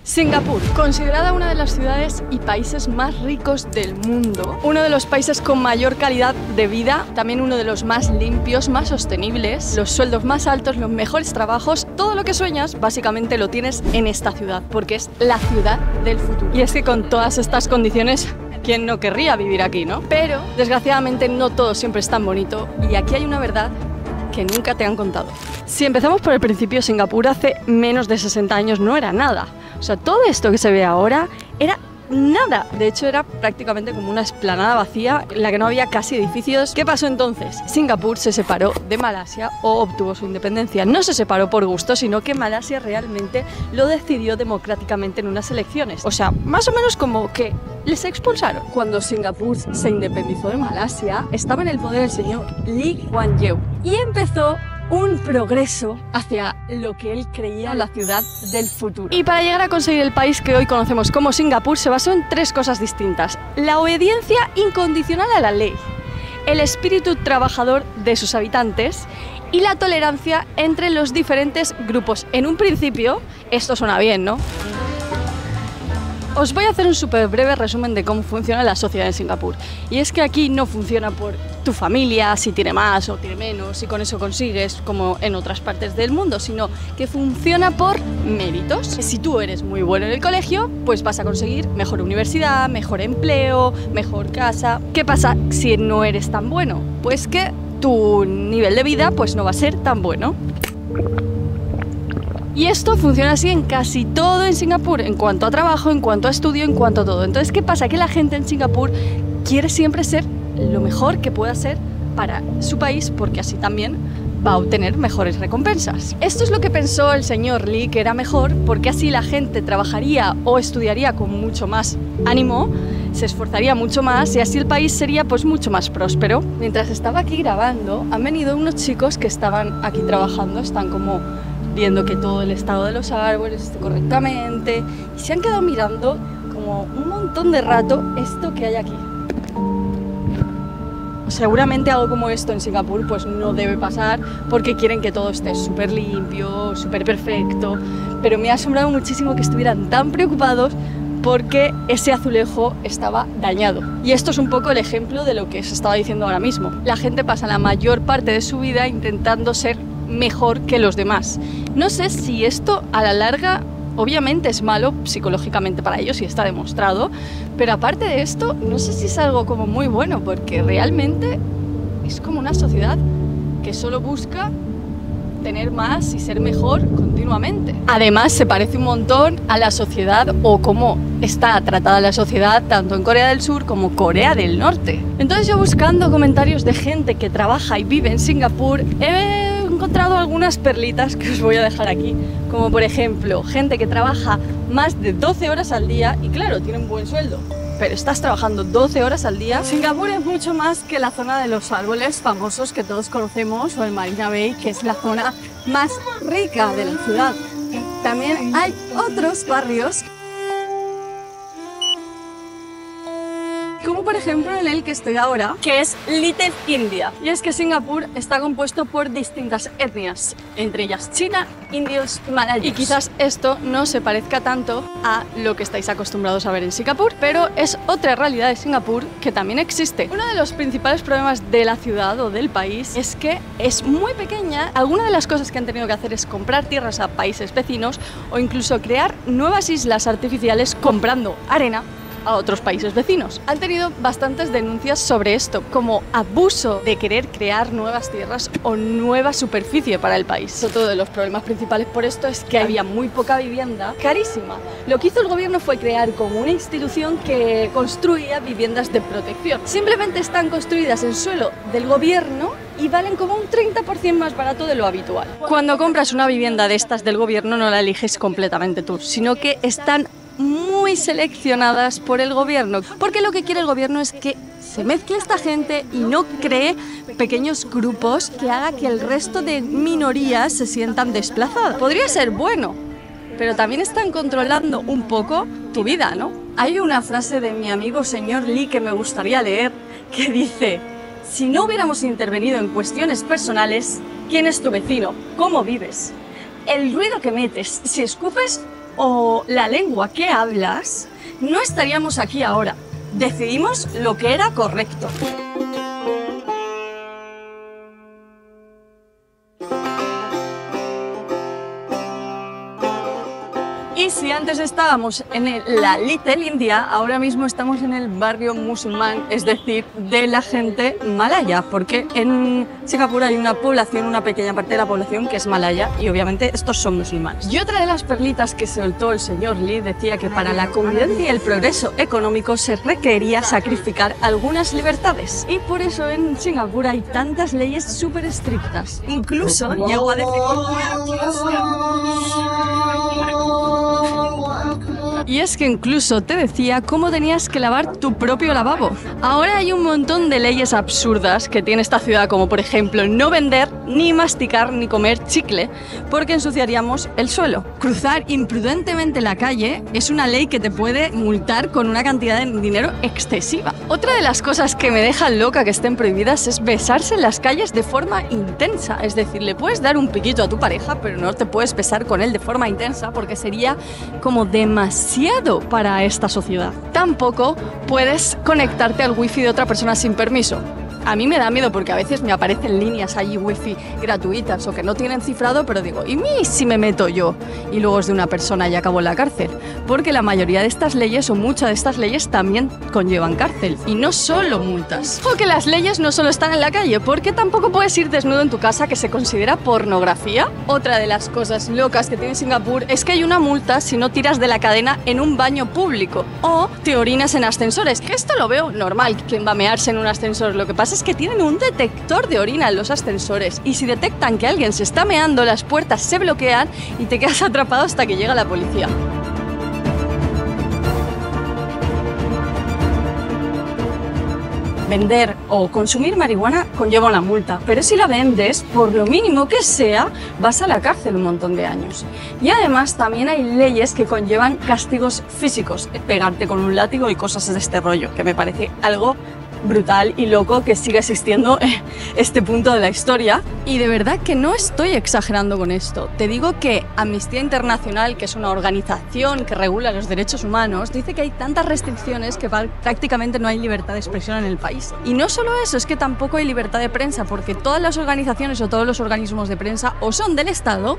Singapur, considerada una de las ciudades y países más ricos del mundo, uno de los países con mayor calidad de vida, también uno de los más limpios, más sostenibles, los sueldos más altos, los mejores trabajos, todo lo que sueñas básicamente lo tienes en esta ciudad, porque es la ciudad del futuro. Y es que con todas estas condiciones, ¿quién no querría vivir aquí, no? Pero desgraciadamente no todo siempre es tan bonito y aquí hay una verdad que nunca te han contado. Si empezamos por el principio, Singapur hace menos de 60 años no era nada. O sea, todo esto que se ve ahora era nada. De hecho, era prácticamente como una explanada vacía en la que no había casi edificios. ¿Qué pasó entonces? Singapur se separó de Malasia o obtuvo su independencia. No se separó por gusto, sino que Malasia realmente lo decidió democráticamente en unas elecciones. O sea, más o menos como que les expulsaron. Cuando Singapur se independizó de Malasia, estaba en el poder el señor Lee Kuan Yew y empezó un progreso hacia lo que él creía la ciudad del futuro. Y para llegar a conseguir el país que hoy conocemos como Singapur se basó en tres cosas distintas: la obediencia incondicional a la ley, el espíritu trabajador de sus habitantes y la tolerancia entre los diferentes grupos. En un principio, esto suena bien, ¿no? Os voy a hacer un súper breve resumen de cómo funciona la sociedad en Singapur. Y es que aquí no funciona por tu familia, si tiene más o tiene menos, si con eso consigues, como en otras partes del mundo, sino que funciona por méritos. Si tú eres muy bueno en el colegio, pues vas a conseguir mejor universidad, mejor empleo, mejor casa. ¿Qué pasa si no eres tan bueno? Pues que tu nivel de vida pues no va a ser tan bueno. Y esto funciona así en casi todo en Singapur, en cuanto a trabajo, en cuanto a estudio, en cuanto a todo. Entonces, ¿qué pasa? Que la gente en Singapur quiere siempre ser lo mejor que pueda ser para su país, porque así también va a obtener mejores recompensas. Esto es lo que pensó el señor Lee, que era mejor, porque así la gente trabajaría o estudiaría con mucho más ánimo, se esforzaría mucho más y así el país sería pues mucho más próspero. Mientras estaba aquí grabando, han venido unos chicos que estaban aquí trabajando, están como viendo que todo el estado de los árboles esté correctamente y se han quedado mirando como un montón de rato esto que hay aquí. Seguramente algo como esto en Singapur pues no debe pasar porque quieren que todo esté súper limpio, súper perfecto, pero me ha asombrado muchísimo que estuvieran tan preocupados porque ese azulejo estaba dañado. Y esto es un poco el ejemplo de lo que se estaba diciendo ahora mismo. La gente pasa la mayor parte de su vida intentando ser mejor que los demás. No sé si esto a la larga obviamente es malo psicológicamente para ellos y está demostrado, pero aparte de esto no sé si es algo como muy bueno, porque realmente es como una sociedad que solo busca tener más y ser mejor continuamente. Además se parece un montón a la sociedad o cómo está tratada la sociedad tanto en Corea del Sur como Corea del Norte. Entonces yo buscando comentarios de gente que trabaja y vive en Singapur he encontrado algunas perlitas que os voy a dejar aquí, como por ejemplo gente que trabaja más de 12 horas al día y claro, tiene un buen sueldo, pero estás trabajando 12 horas al día. Singapur es mucho más que la zona de los árboles famosos que todos conocemos o el Marina Bay, que es la zona más rica de la ciudad. También hay otros barrios, como por ejemplo en el que estoy ahora, que es Little India. Y es que Singapur está compuesto por distintas etnias, entre ellas china, indios y malayos. Y quizás esto no se parezca tanto a lo que estáis acostumbrados a ver en Singapur, pero es otra realidad de Singapur que también existe. Uno de los principales problemas de la ciudad o del país es que es muy pequeña. Alguna de las cosas que han tenido que hacer es comprar tierras a países vecinos o incluso crear nuevas islas artificiales comprando arena a otros países vecinos. Han tenido bastantes denuncias sobre esto, como abuso de querer crear nuevas tierras o nueva superficie para el país. Otro de los problemas principales por esto es que había muy poca vivienda, carísima. Lo que hizo el gobierno fue crear como una institución que construía viviendas de protección. Simplemente están construidas en suelo del gobierno y valen como un 30% más barato de lo habitual. Cuando compras una vivienda de estas del gobierno no la eliges completamente tú, sino que están muy seleccionadas por el gobierno, porque lo que quiere el gobierno es que se mezcle esta gente y no cree pequeños grupos que haga que el resto de minorías se sientan desplazadas. Podría ser bueno, pero también están controlando un poco tu vida, ¿no? Hay una frase de mi amigo señor Lee que me gustaría leer, que dice: si no hubiéramos intervenido en cuestiones personales, ¿quién es tu vecino? ¿Cómo vives? El ruido que metes, si escupes o la lengua que hablas, no estaríamos aquí ahora. Decidimos lo que era correcto. Y si antes estábamos en la Little India, ahora mismo estamos en el barrio musulmán, es decir, de la gente malaya, porque en Singapur hay una población, una pequeña parte de la población que es malaya y obviamente estos son musulmanes. Y otra de las perlitas que soltó el señor Lee decía que para la convivencia y el progreso económico se requería sacrificar algunas libertades. Y por eso en Singapur hay tantas leyes súper estrictas. Incluso llegó a decir... Y es que incluso te decía cómo tenías que lavar tu propio lavabo. Ahora hay un montón de leyes absurdas que tiene esta ciudad, como por ejemplo no vender, ni masticar, ni comer chicle, porque ensuciaríamos el suelo. Cruzar imprudentemente la calle es una ley que te puede multar con una cantidad de dinero excesiva. Otra de las cosas que me deja loca que estén prohibidas es besarse en las calles de forma intensa. Es decir, le puedes dar un piquito a tu pareja, pero no te puedes besar con él de forma intensa porque sería como demasiado para esta sociedad. Tampoco puedes conectarte al wifi de otra persona sin permiso. A mí me da miedo porque a veces me aparecen líneas allí wifi gratuitas o que no tienen cifrado, pero digo, ¿y mí si me meto yo? Y luego es de una persona y acabo en la cárcel. Porque la mayoría de estas leyes o muchas de estas leyes también conllevan cárcel y no solo multas. O que las leyes no solo están en la calle, porque tampoco puedes ir desnudo en tu casa, que se considera pornografía. Otra de las cosas locas que tiene Singapur es que hay una multa si no tiras de la cadena en un baño público o te orinas en ascensores, que esto lo veo normal, quien va a mearse en un ascensor. Lo que pasa es que tienen un detector de orina en los ascensores y si detectan que alguien se está meando, las puertas se bloquean y te quedas atrapado hasta que llega la policía. Vender o consumir marihuana conlleva una multa, pero si la vendes, por lo mínimo que sea, vas a la cárcel un montón de años. Y además también hay leyes que conllevan castigos físicos, pegarte con un látigo y cosas de este rollo, que me parece algo brutal y loco que siga existiendo este punto de la historia. Y de verdad que no estoy exagerando con esto. Te digo que Amnistía Internacional, que es una organización que regula los derechos humanos, dice que hay tantas restricciones que prácticamente no hay libertad de expresión en el país. Y no solo eso, es que tampoco hay libertad de prensa, porque todas las organizaciones o todos los organismos de prensa o son del Estado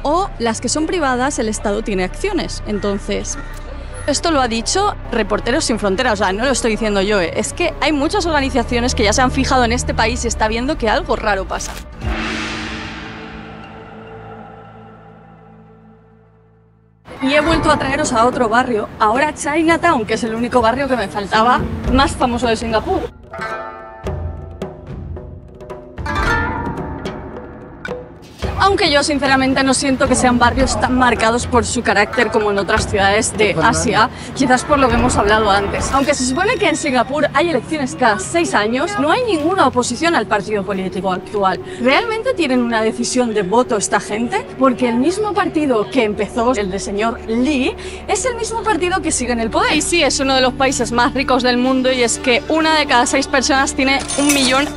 o las que son privadas, el Estado tiene acciones. Entonces... esto lo ha dicho Reporteros Sin Fronteras, o sea, no lo estoy diciendo yo, es que hay muchas organizaciones que ya se han fijado en este país y está viendo que algo raro pasa. Y he vuelto a traeros a otro barrio, ahora Chinatown, que es el único barrio que me faltaba más famoso de Singapur. Aunque yo sinceramente no siento que sean barrios tan marcados por su carácter como en otras ciudades de Asia, quizás por lo que hemos hablado antes. Aunque se supone que en Singapur hay elecciones cada 6 años, no hay ninguna oposición al partido político actual. ¿Realmente tienen una decisión de voto esta gente? Porque el mismo partido que empezó, el del señor Lee, es el mismo partido que sigue en el poder. Y sí, es uno de los países más ricos del mundo y es que una de cada 6 personas tiene $1 millón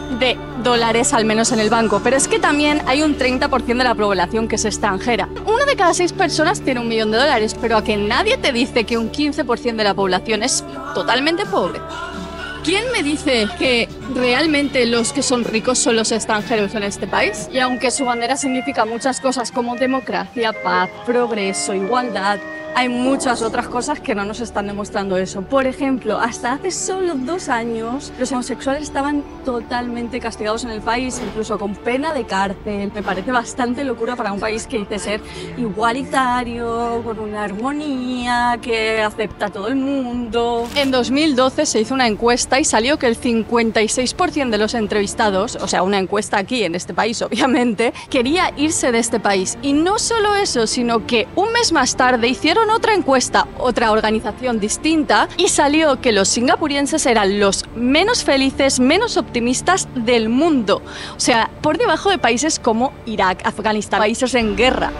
al menos en el banco, pero es que también hay un 30% de la población que es extranjera. Una de cada 6 personas tiene $1 millón, pero a que nadie te dice que un 15% de la población es totalmente pobre. ¿Quién me dice que realmente los que son ricos son los extranjeros en este país? Y aunque su bandera significa muchas cosas como democracia, paz, progreso, igualdad, hay muchas otras cosas que no nos están demostrando eso. Por ejemplo, hasta hace solo 2 años, los homosexuales estaban totalmente castigados en el país, incluso con pena de cárcel. Me parece bastante locura para un país que dice ser igualitario, con una armonía, que acepta a todo el mundo. En 2012 se hizo una encuesta y salió que el 56% de los entrevistados, o sea, una encuesta aquí en este país, obviamente, quería irse de este país. Y no solo eso, sino que un mes más tarde hicieron otra encuesta, otra organización distinta, y salió que los singapurienses eran los menos felices, menos optimistas del mundo. O sea, por debajo de países como Irak, Afganistán, países en guerra.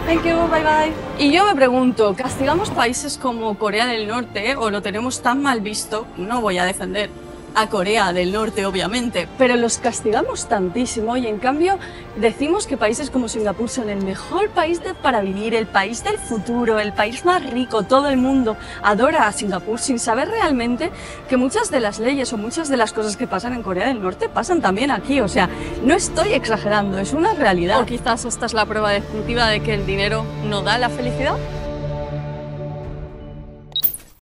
Thank you, bye bye. Y yo me pregunto, ¿castigamos países como Corea del Norte o lo tenemos tan mal visto? No voy a defender a Corea del Norte, obviamente, pero los castigamos tantísimo y en cambio decimos que países como Singapur son el mejor país para vivir, el país del futuro, el país más rico. Todo el mundo adora a Singapur sin saber realmente que muchas de las leyes o muchas de las cosas que pasan en Corea del Norte pasan también aquí. O sea, no estoy exagerando, es una realidad. O quizás esta es la prueba definitiva de que el dinero no da la felicidad.